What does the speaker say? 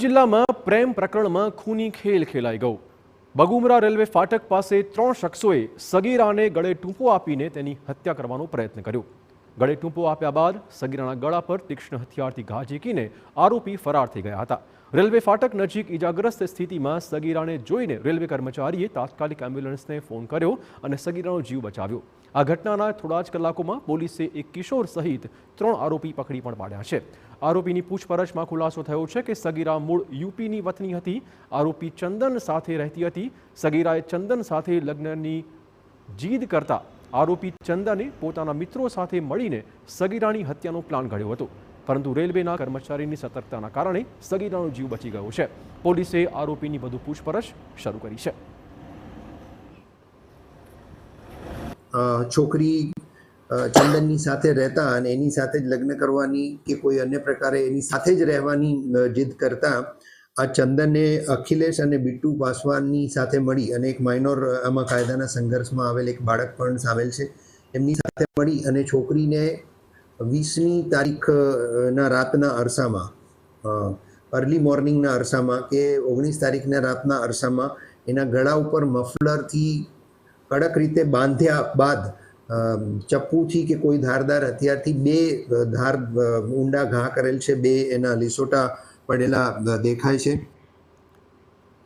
જિલ્લામાં પ્રેમ પ્રકરણમાં ખૂની ખેલ ખેલાઈ ગયો। બગુમરા રેલવે ફાટક પાસે 3 શખ્સોએ સગીરાને ગળે ટૂંપો આપીને તેની હત્યા કરવાનો પ્રયત્ન કર્યો। ગળે ટૂંપો આપ્યા બાદ સગીરાના ગળા પર તીક્ષ્ણ હથિયારથી ઘા ઝીંકીને આરોપી ફરાર થઈ ગયા હતા। રેલવે ફાટક નજીક ઇજાગ્રસ્ત સ્થિતિમાં સગીરાને જોઈને રેલવે કર્મચારીએ તાત્કાલિક એમ્બ્યુલન્સને ફોન કર્યો અને સગીરાનો જીવ બચાવ્યો। આ ઘટનાના થોડા જ કલાકોમાં પોલીસે એક કિશોર સહિત 3 આરોપી પકડી પણ પાડ્યા છે। આરોપીની પૂછપરછમાં ખુલાસો થયો છે કે સગીરા મૂળ યુપીની વતની હતી। આરોપી ચંદન સાથે રહેતી હતી। સગીરાએ ચંદન સાથે લગ્નની જીદ કરતા આરોપી ચંદને પોતાના મિત્રો સાથે મળીને સગીરાની હત્યાનો પ્લાન ઘડ્યો હતો, પરંતુ રેલવેના કર્મચારીની સતર્કતાના કારણે સગીરાનો જીવ બચી ગયો છે। પોલીસે આરોપીની વધુ પૂછપરછ શરૂ કરી છે। છોકરી ચંદનની સાથે રહેતા અને એની સાથે જ લગ્ન કરવાની કે કોઈ અન્ય પ્રકારે એની સાથે જ રહેવાની જીદ કરતા આ ચંદને અખિલેશ અને બિટ્ટુ પાસવાનની સાથે મળી અને એક માઇનોર આમાં કાયદાના સંઘર્ષમાં આવેલ એક બાળક પણ સામેલ છે, એમની સાથે મળી અને છોકરીને 20મી તારીખના રાતના અરસામાં અર્લી મોર્નિંગના અરસામાં કે 19 તારીખના રાતના અરસામાં એના ગળા ઉપર મફલરથી કડક રીતે બાંધ્યા બાદ ચપ્પુથી કે કોઈ ધારદાર હથિયારથી 2 ઊંડા ઘા કરેલ છે। 2 એના લીસોટા પડેલા દેખાય છે।